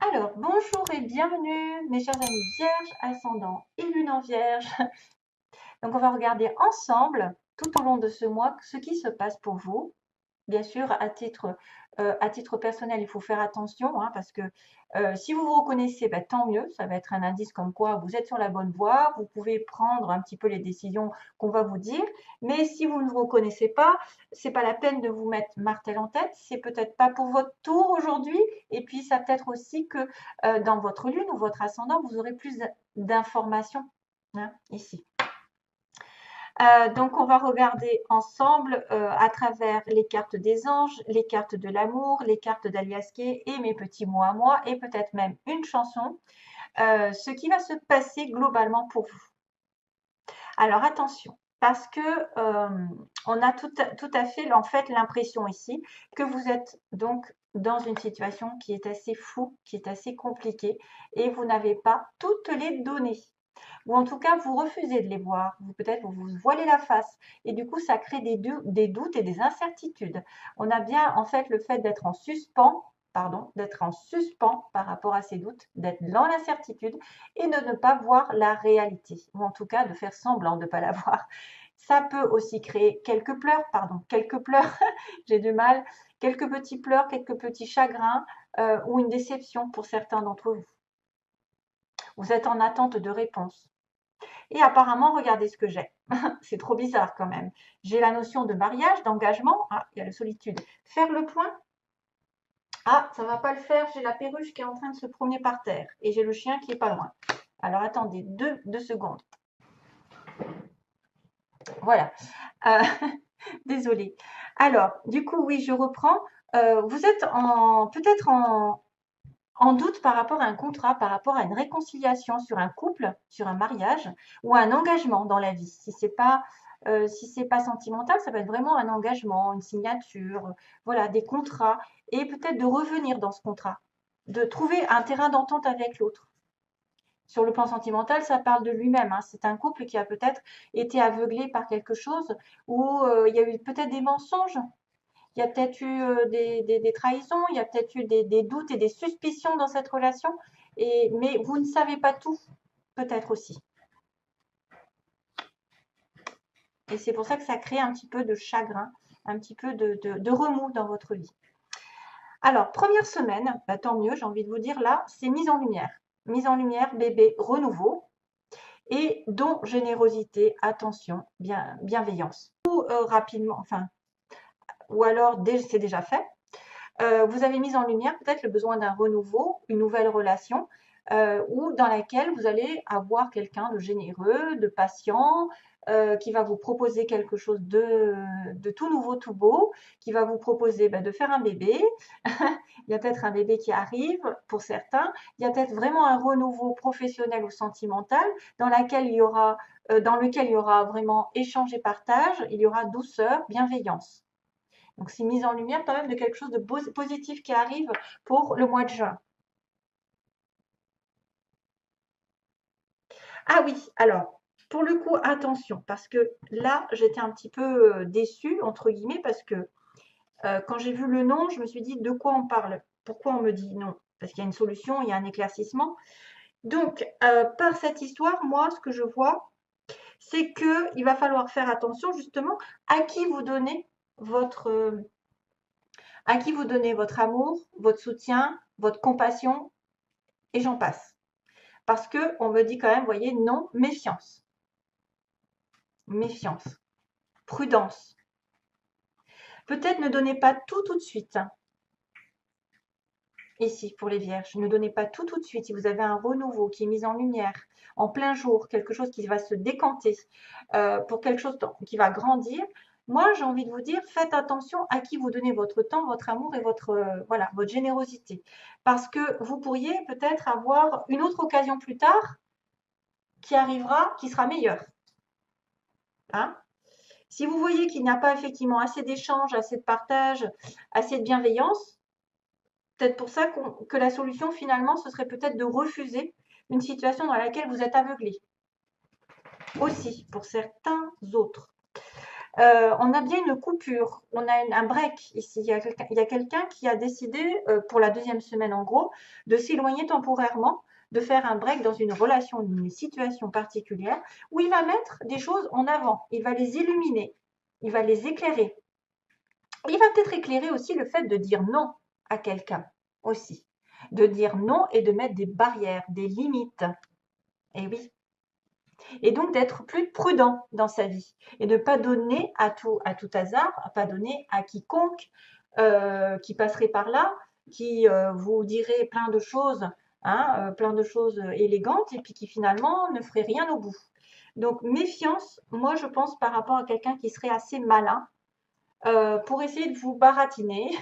Alors, bonjour et bienvenue, mes chers amis vierges, ascendant et lune en vierge. Donc, on va regarder ensemble, tout au long de ce mois, ce qui se passe pour vous. Bien sûr, à titre personnel, il faut faire attention hein, parce que si vous vous reconnaissez, ben, tant mieux. Ça va être un indice comme quoi vous êtes sur la bonne voie. Vous pouvez prendre un petit peu les décisions qu'on va vous dire. Mais si vous ne vous reconnaissez pas, c'est pas la peine de vous mettre martel en tête. C'est peut-être pas pour votre tour aujourd'hui. Et puis, ça peut-être aussi que dans votre lune ou votre ascendant, vous aurez plus d'informations hein, ici. Donc, on va regarder ensemble à travers les cartes des anges, les cartes de l'amour, les cartes d'Aliasqué et mes petits mots à moi, et peut-être même une chanson, ce qui va se passer globalement pour vous. Alors, attention, parce que on a tout à fait en fait l'impression ici que vous êtes donc dans une situation qui est assez floue, qui est assez compliquée, et vous n'avez pas toutes les données ou en tout cas vous refusez de les voir, peut-être vous vous voilez la face et du coup ça crée des doutes et des incertitudes. On a bien en fait le fait d'être en suspens, pardon, d'être en suspens par rapport à ces doutes, d'être dans l'incertitude et de ne pas voir la réalité, ou en tout cas de faire semblant de ne pas la voir. Ça peut aussi créer quelques pleurs, j'ai du mal, quelques petits pleurs, quelques petits chagrins ou une déception pour certains d'entre vous. Vous êtes en attente de réponses. Et apparemment, regardez ce que j'ai. C'est trop bizarre quand même. J'ai la notion de mariage, d'engagement. Ah, il y a la solitude. Faire le point. Ah, ça va pas le faire. J'ai la perruche qui est en train de se promener par terre. Et j'ai le chien qui est pas loin. Alors attendez, deux secondes. Voilà. Euh, désolée. Alors, du coup, oui, je reprends. Vous êtes peut-être en doute par rapport à un contrat, par rapport à une réconciliation sur un couple, sur un mariage ou un engagement dans la vie. Si c'est pas sentimental, ça va être vraiment un engagement, une signature, voilà, des contrats et peut-être de revenir dans ce contrat, de trouver un terrain d'entente avec l'autre. Sur le plan sentimental, ça parle de lui-même. Hein. C'est un couple qui a peut-être été aveuglé par quelque chose ou il y a eu peut-être des mensonges il y a peut-être eu des trahisons, il y a peut-être eu des doutes et des suspicions dans cette relation, mais vous ne savez pas tout, peut-être aussi. Et c'est pour ça que ça crée un petit peu de chagrin, un petit peu de remous dans votre vie. Alors, première semaine, bah, tant mieux, j'ai envie de vous dire là, c'est mise en lumière. Mise en lumière, bébé, renouveau, et don, générosité, attention, bienveillance. Ou rapidement, enfin, ou alors c'est déjà fait. Vous avez mis en lumière peut-être le besoin d'un renouveau, une nouvelle relation, ou dans laquelle vous allez avoir quelqu'un de généreux, de patient, qui va vous proposer quelque chose de tout nouveau, tout beau, qui va vous proposer de faire un bébé. Il y a peut-être un bébé qui arrive pour certains. Il y a peut-être vraiment un renouveau professionnel ou sentimental dans lequel il y aura vraiment échange et partage. Il y aura douceur, bienveillance. Donc, c'est mise en lumière quand même de quelque chose de positif qui arrive pour le mois de juin. Ah oui, alors, pour le coup, attention, parce que là, j'étais un petit peu déçue, entre guillemets, parce que quand j'ai vu le nom, je me suis dit de quoi on parle? Pourquoi on me dit non? Parce qu'il y a une solution, il y a un éclaircissement. Donc, par cette histoire, moi, ce que je vois, c'est qu'il va falloir faire attention justement à qui vous donnez votre, à qui vous donnez votre amour, votre soutien, votre compassion, et j'en passe. Parce que on me dit quand même, vous voyez, non, méfiance, méfiance, prudence. Peut-être ne donnez pas tout de suite. Ici, pour les vierges, ne donnez pas tout de suite. Si vous avez un renouveau qui est mis en lumière, en plein jour, quelque chose qui va se décanter, pour quelque chose qui va grandir, moi, j'ai envie de vous dire, faites attention à qui vous donnez votre temps, votre amour et voilà, votre générosité. Parce que vous pourriez peut-être avoir une autre occasion plus tard qui arrivera, qui sera meilleure. Hein. Si vous voyez qu'il n'y a pas effectivement assez d'échanges, assez de partage, assez de bienveillance, peut-être pour ça que la solution finalement, ce serait peut-être de refuser une situation dans laquelle vous êtes aveuglé. Aussi, pour certains autres. On a bien une coupure, on a un break ici. Il y a quelqu'un qui a décidé, pour la deuxième semaine en gros, de s'éloigner temporairement, de faire un break dans une relation, une situation particulière, où il va mettre des choses en avant, il va les illuminer, il va les éclairer. Il va peut-être éclairer aussi le fait de dire non à quelqu'un aussi. De dire non et de mettre des barrières, des limites. Et oui. Et donc d'être plus prudent dans sa vie et de ne pas donner à tout hasard, pas donner à quiconque qui passerait par là, qui vous dirait plein de choses, hein, plein de choses élégantes et puis qui finalement ne ferait rien au bout. Donc méfiance, moi je pense par rapport à quelqu'un qui serait assez malin pour essayer de vous baratiner,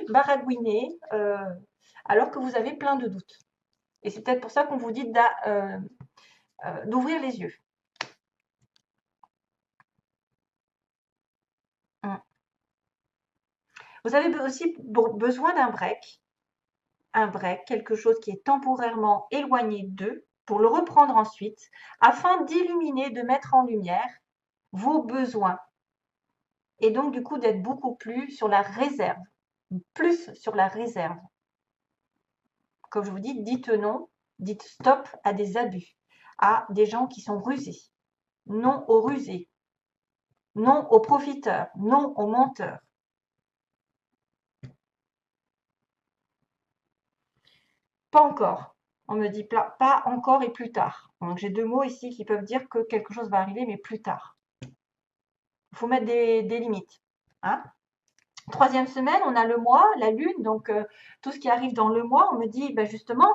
baragouiner, alors que vous avez plein de doutes. Et c'est peut-être pour ça qu'on vous dit d'ouvrir les yeux. Mmh. Vous avez aussi besoin d'un break, quelque chose qui est temporairement éloigné d'eux, pour le reprendre ensuite, afin d'illuminer, de mettre en lumière vos besoins. Et donc, du coup, d'être beaucoup plus sur la réserve. Plus sur la réserve. Comme je vous dis, dites non, dites stop à des abus, à des gens qui sont rusés. Non aux rusés. Non aux profiteurs. Non aux menteurs. Pas encore. On me dit pas encore et plus tard. Donc j'ai deux mots ici qui peuvent dire que quelque chose va arriver, mais plus tard. Il faut mettre des limites. Hein. Troisième semaine, on a le mois, la lune, donc tout ce qui arrive dans le mois, on me dit ben justement,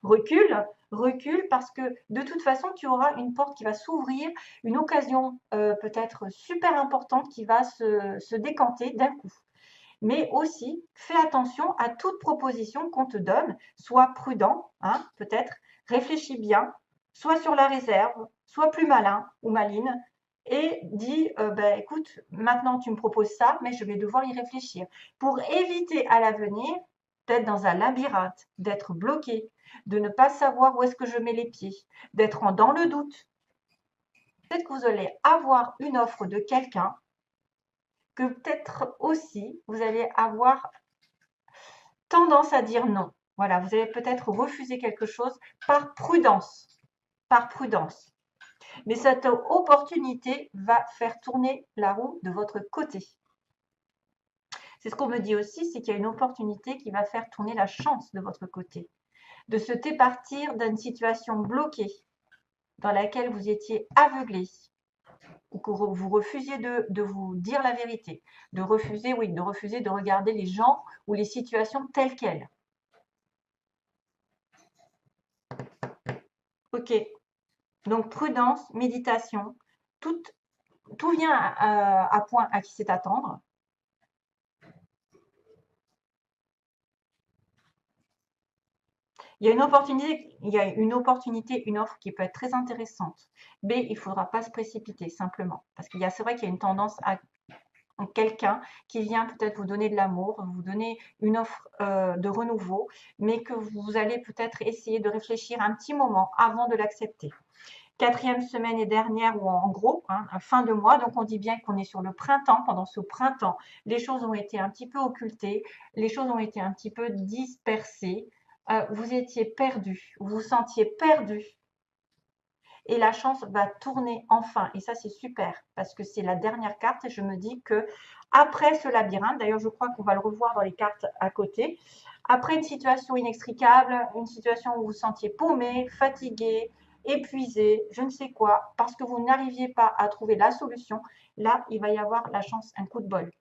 recule, recule, parce que de toute façon, tu auras une porte qui va s'ouvrir, une occasion peut-être super importante qui va se décanter d'un coup. Mais aussi, fais attention à toute proposition qu'on te donne, sois prudent, hein, peut-être, réfléchis bien, sois sur la réserve, sois plus malin ou maline, et dis, ben, écoute, maintenant tu me proposes ça, mais je vais devoir y réfléchir. Pour éviter à l'avenir d'être dans un labyrinthe, d'être bloqué, de ne pas savoir où est-ce que je mets les pieds, d'être dans le doute. Peut-être que vous allez avoir une offre de quelqu'un que peut-être aussi vous allez avoir tendance à dire non. Voilà, vous allez peut-être refuser quelque chose par prudence. Par prudence. Mais cette opportunité va faire tourner la roue de votre côté. C'est ce qu'on me dit aussi, c'est qu'il y a une opportunité qui va faire tourner la chance de votre côté. De se départir d'une situation bloquée dans laquelle vous étiez aveuglé ou que vous refusiez de vous dire la vérité, de refuser de regarder les gens ou les situations telles quelles. Ok, donc prudence, méditation, tout vient à point à qui sait attendre. Il y a une opportunité, une offre qui peut être très intéressante. Mais il ne faudra pas se précipiter simplement. Parce c'est vrai qu'il y a une tendance à quelqu'un qui vient peut-être vous donner de l'amour, vous donner une offre de renouveau, mais que vous allez peut-être essayer de réfléchir un petit moment avant de l'accepter. Quatrième semaine et dernière, ou en gros, hein, fin de mois, donc on dit bien qu'on est sur le printemps. Pendant ce printemps, les choses ont été un petit peu occultées, les choses ont été un petit peu dispersées, vous étiez perdu, vous vous sentiez perdu, et la chance va tourner enfin. Et ça, c'est super, parce que c'est la dernière carte, et je me dis que après ce labyrinthe, d'ailleurs, je crois qu'on va le revoir dans les cartes à côté, après une situation inextricable, une situation où vous vous sentiez paumé, fatigué, épuisé, je ne sais quoi, parce que vous n'arriviez pas à trouver la solution, là, il va y avoir la chance, un coup de bol.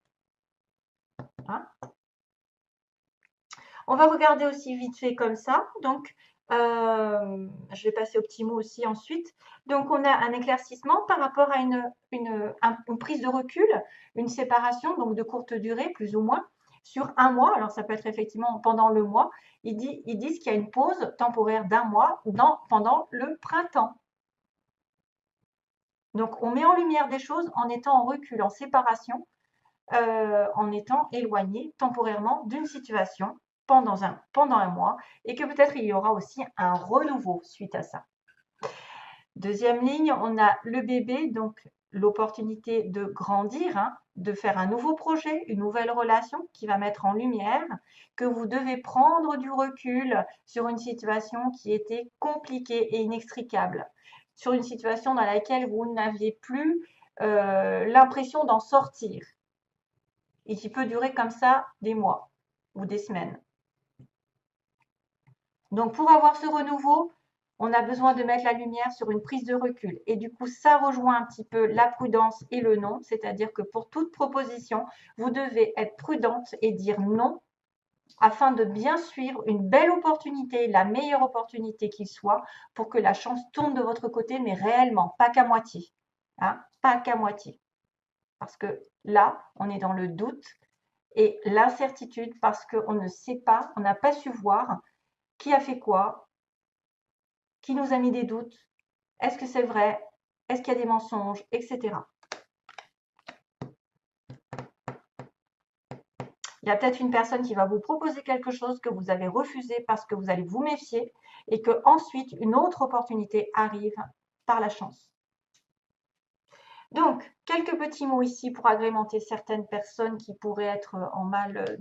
Hein. On va regarder aussi vite fait comme ça. Donc, je vais passer au petit mot aussi ensuite. Donc, on a un éclaircissement par rapport à une prise de recul, une séparation, donc de courte durée, plus ou moins, sur un mois. Alors, ça peut être effectivement pendant le mois. Ils disent qu'il y a une pause temporaire d'un mois pendant le printemps. Donc, on met en lumière des choses en étant en recul, en séparation, en étant éloigné temporairement d'une situation pendant un mois, et que peut-être il y aura aussi un renouveau suite à ça. Deuxième ligne, on a le bébé, donc l'opportunité de grandir, hein, de faire un nouveau projet, une nouvelle relation qui va mettre en lumière que vous devez prendre du recul sur une situation qui était compliquée et inextricable, sur une situation dans laquelle vous n'aviez plus l'impression d'en sortir et qui peut durer comme ça des mois ou des semaines. Donc pour avoir ce renouveau, on a besoin de mettre la lumière sur une prise de recul. Et du coup, ça rejoint un petit peu la prudence et le non, c'est-à-dire que pour toute proposition, vous devez être prudente et dire non afin de bien suivre une belle opportunité, la meilleure opportunité qu'il soit, pour que la chance tourne de votre côté, mais réellement, pas qu'à moitié. Hein, pas qu'à moitié. Parce que là, on est dans le doute et l'incertitude parce qu'on ne sait pas, on n'a pas su voir qui a fait quoi, qui nous a mis des doutes, est-ce que c'est vrai, est-ce qu'il y a des mensonges, etc. Il y a peut-être une personne qui va vous proposer quelque chose que vous avez refusé parce que vous allez vous méfier et que ensuite une autre opportunité arrive par la chance. Donc, quelques petits mots ici pour agrémenter certaines personnes qui pourraient être en mal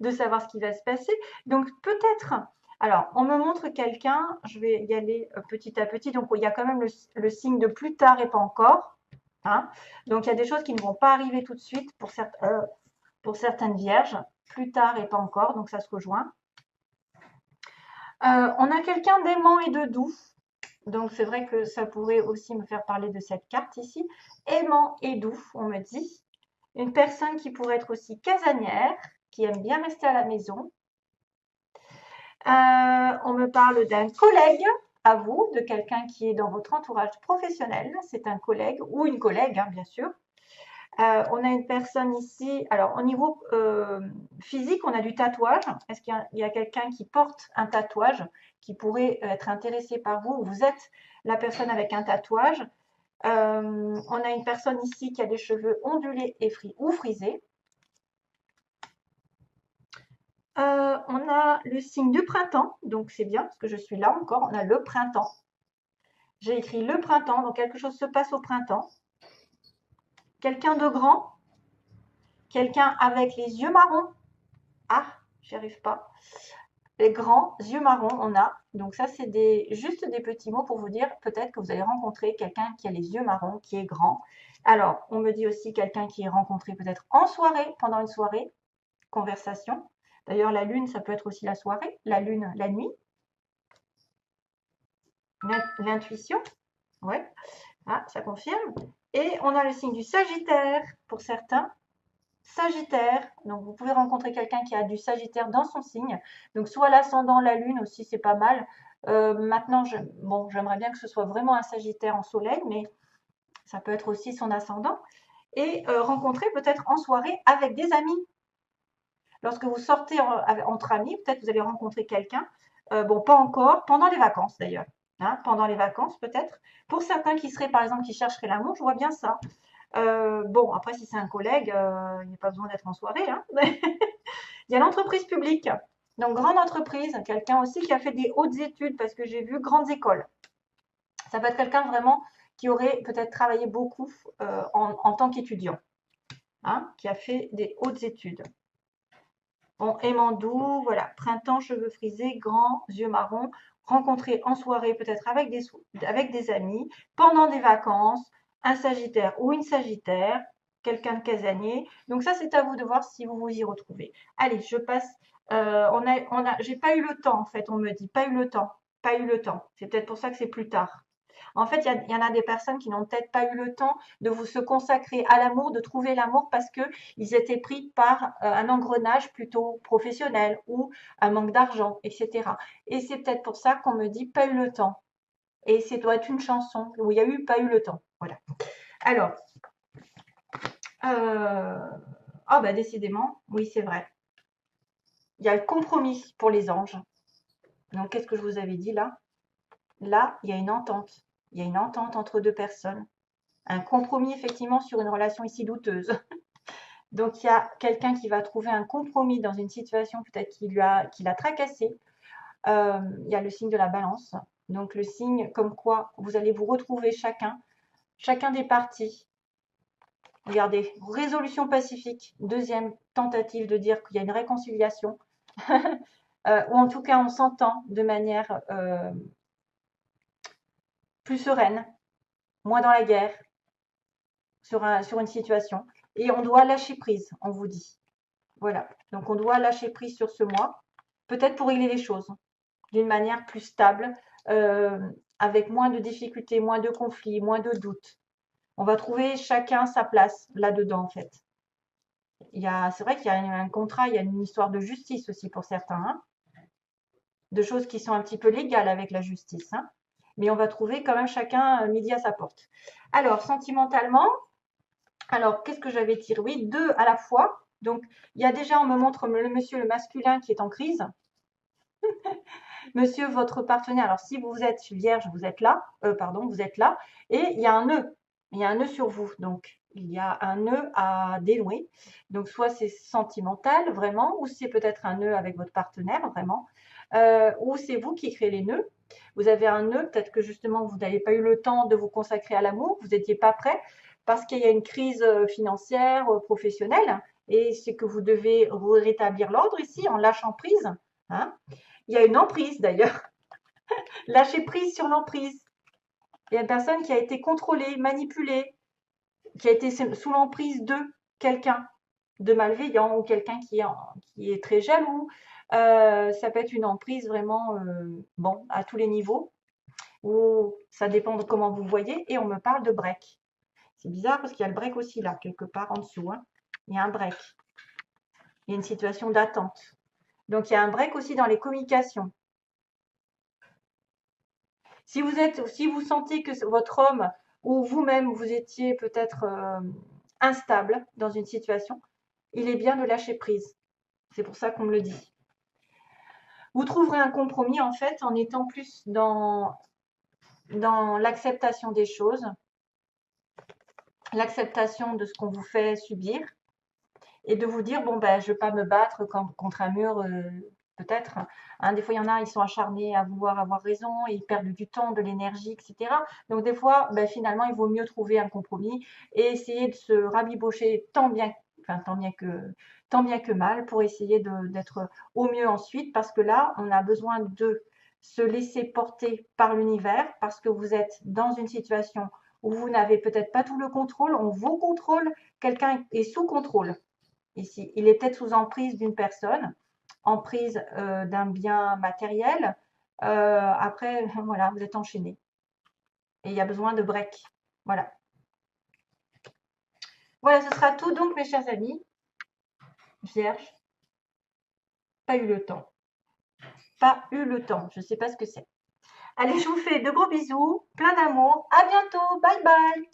de savoir ce qui va se passer. Donc, peut-être, alors, on me montre quelqu'un, je vais y aller petit à petit. Donc, il y a quand même le signe de plus tard et pas encore. Hein. Donc, il y a des choses qui ne vont pas arriver tout de suite pour certaines vierges. Plus tard et pas encore, donc ça se rejoint. On a quelqu'un d'aimant et de doux. Donc, c'est vrai que ça pourrait aussi me faire parler de cette carte ici. Aimant et doux, on me dit. Une personne qui pourrait être aussi casanière, qui aime bien rester à la maison. On me parle d'un collègue à vous, de quelqu'un qui est dans votre entourage professionnel. C'est un collègue ou une collègue, hein, bien sûr. On a une personne ici, alors au niveau physique, on a du tatouage. Est-ce qu'il y a quelqu'un qui porte un tatouage qui pourrait être intéressé par vous? Vous êtes la personne avec un tatouage. On a une personne ici qui a des cheveux ondulés et ou frisés. On a le signe du printemps, donc c'est bien parce que je suis là encore. On a le printemps. J'ai écrit le printemps, donc quelque chose se passe au printemps. Quelqu'un de grand, quelqu'un avec les yeux marrons. Ah, j'y arrive pas. Les grands yeux marrons, on a. Donc ça, c'est juste des petits mots pour vous dire peut-être que vous allez rencontrer quelqu'un qui a les yeux marrons, qui est grand. Alors, on me dit aussi quelqu'un qui est rencontré peut-être en soirée, pendant une soirée, conversation. D'ailleurs, la lune, ça peut être aussi la soirée, la lune, la nuit. L'intuition, ouais, ah, ça confirme. Et on a le signe du Sagittaire pour certains. Sagittaire, donc vous pouvez rencontrer quelqu'un qui a du Sagittaire dans son signe. Donc soit l'ascendant, la lune aussi, c'est pas mal. Maintenant, j'aimerais bien que ce soit vraiment un Sagittaire en soleil, mais ça peut être aussi son ascendant. Et rencontrer peut-être en soirée avec des amis. Lorsque vous sortez entre amis, peut-être vous allez rencontrer quelqu'un. Bon, pas encore, pendant les vacances d'ailleurs. Hein, pendant les vacances peut-être. Pour certains qui seraient, par exemple, qui chercheraient l'amour, je vois bien ça. Bon, après, si c'est un collègue, il n'y a pas besoin d'être en soirée. Hein. Il y a l'entreprise publique. Donc, grande entreprise, quelqu'un aussi qui a fait des hautes études, parce que j'ai vu grandes écoles. Ça peut être quelqu'un vraiment qui aurait peut-être travaillé beaucoup en tant qu'étudiant, hein, qui a fait des hautes études. Bon, aimant doux, voilà, printemps, cheveux frisés, grands, yeux marrons, rencontré en soirée peut-être avec des amis, pendant des vacances, un Sagittaire ou une Sagittaire, quelqu'un de casanier. Donc ça, c'est à vous de voir si vous vous y retrouvez. Allez, je passe. J'ai pas eu le temps en fait, on me dit, pas eu le temps, pas eu le temps. C'est peut-être pour ça que c'est plus tard. En fait, il y en a des personnes qui n'ont peut-être pas eu le temps de se consacrer à l'amour, de trouver l'amour parce qu'ils étaient pris par un engrenage plutôt professionnel ou un manque d'argent, etc. Et c'est peut-être pour ça qu'on me dit pas eu le temps. Et c'est doit être une chanson où il y a eu pas eu le temps. Voilà. Alors, bah décidément, oui, c'est vrai. Il y a le compromis pour les anges. Donc, qu'est-ce que je vous avais dit là? Là, il y a une entente. Il y a une entente entre deux personnes. Un compromis effectivement sur une relation ici douteuse. Donc il y a quelqu'un qui va trouver un compromis dans une situation peut-être qui l'a tracassé. Il y a le signe de la balance. Donc le signe comme quoi vous allez vous retrouver chacun chacun des partis. Regardez, résolution pacifique, deuxième tentative de dire qu'il y a une réconciliation, ou en tout cas on s'entend de manière plus sereine, moins dans la guerre, sur une situation. Et on doit lâcher prise, on vous dit. Voilà, donc on doit lâcher prise sur ce mois, peut-être pour régler les choses d'une manière plus stable, avec moins de difficultés, moins de conflits, moins de doutes. On va trouver chacun sa place là-dedans, en fait. C'est vrai qu'il y a un contrat, il y a une histoire de justice aussi pour certains, hein, de choses qui sont un petit peu légales avec la justice, hein, mais on va trouver quand même chacun midi à sa porte. Alors, sentimentalement, alors qu'est-ce que j'avais tiré? Oui, deux à la fois. Donc, il y a déjà, on me montre le monsieur, le masculin qui est en crise. Monsieur, votre partenaire, alors si vous êtes vierge, vous êtes là, pardon, vous êtes là, et il y a un nœud, il y a un nœud sur vous, donc il y a un nœud à dénouer. Donc soit c'est sentimental vraiment, ou c'est peut-être un nœud avec votre partenaire vraiment, ou c'est vous qui créez les nœuds. Vous avez un nœud, peut-être que justement vous n'avez pas eu le temps de vous consacrer à l'amour, vous n'étiez pas prêt, parce qu'il y a une crise financière, professionnelle, et c'est que vous devez rétablir l'ordre ici en lâchant prise, hein. Il y a une emprise d'ailleurs. Lâcher prise sur l'emprise. Il y a une personne qui a été contrôlée, manipulée, qui a été sous l'emprise de quelqu'un de malveillant ou quelqu'un qui est très jaloux. Ça peut être une emprise vraiment, bon, à tous les niveaux, ou ça dépend de comment vous voyez. Et on me parle de break. C'est bizarre parce qu'il y a le break aussi là, quelque part en dessous, hein. Il y a un break. Il y a une situation d'attente. Donc il y a un break aussi dans les communications. Si vous sentez que votre homme ou vous-même, vous étiez peut-être instable dans une situation, il est bien de lâcher prise. C'est pour ça qu'on me le dit. Vous trouverez un compromis en fait en étant plus dans l'acceptation des choses, l'acceptation de ce qu'on vous fait subir et de vous dire, bon, ben, je ne vais pas me battre contre un mur, peut-être. Hein, des fois, il y en a, ils sont acharnés à vouloir avoir raison, et ils perdent du temps, de l'énergie, etc. Donc, des fois, ben, finalement, il vaut mieux trouver un compromis et essayer de se rabibocher tant bien que mal pour essayer d'être au mieux ensuite, parce que là, on a besoin de se laisser porter par l'univers, parce que vous êtes dans une situation où vous n'avez peut-être pas tout le contrôle, on vous contrôle, quelqu'un est sous contrôle. Ici, il est peut-être sous emprise d'une personne, emprise d'un bien matériel. Après, voilà, vous êtes enchaîné. Et il y a besoin de break. Voilà. Voilà, ce sera tout donc, mes chers amis. Vierge, pas eu le temps. Pas eu le temps. Je ne sais pas ce que c'est. Allez, je vous fais de gros bisous, plein d'amour. À bientôt. Bye bye.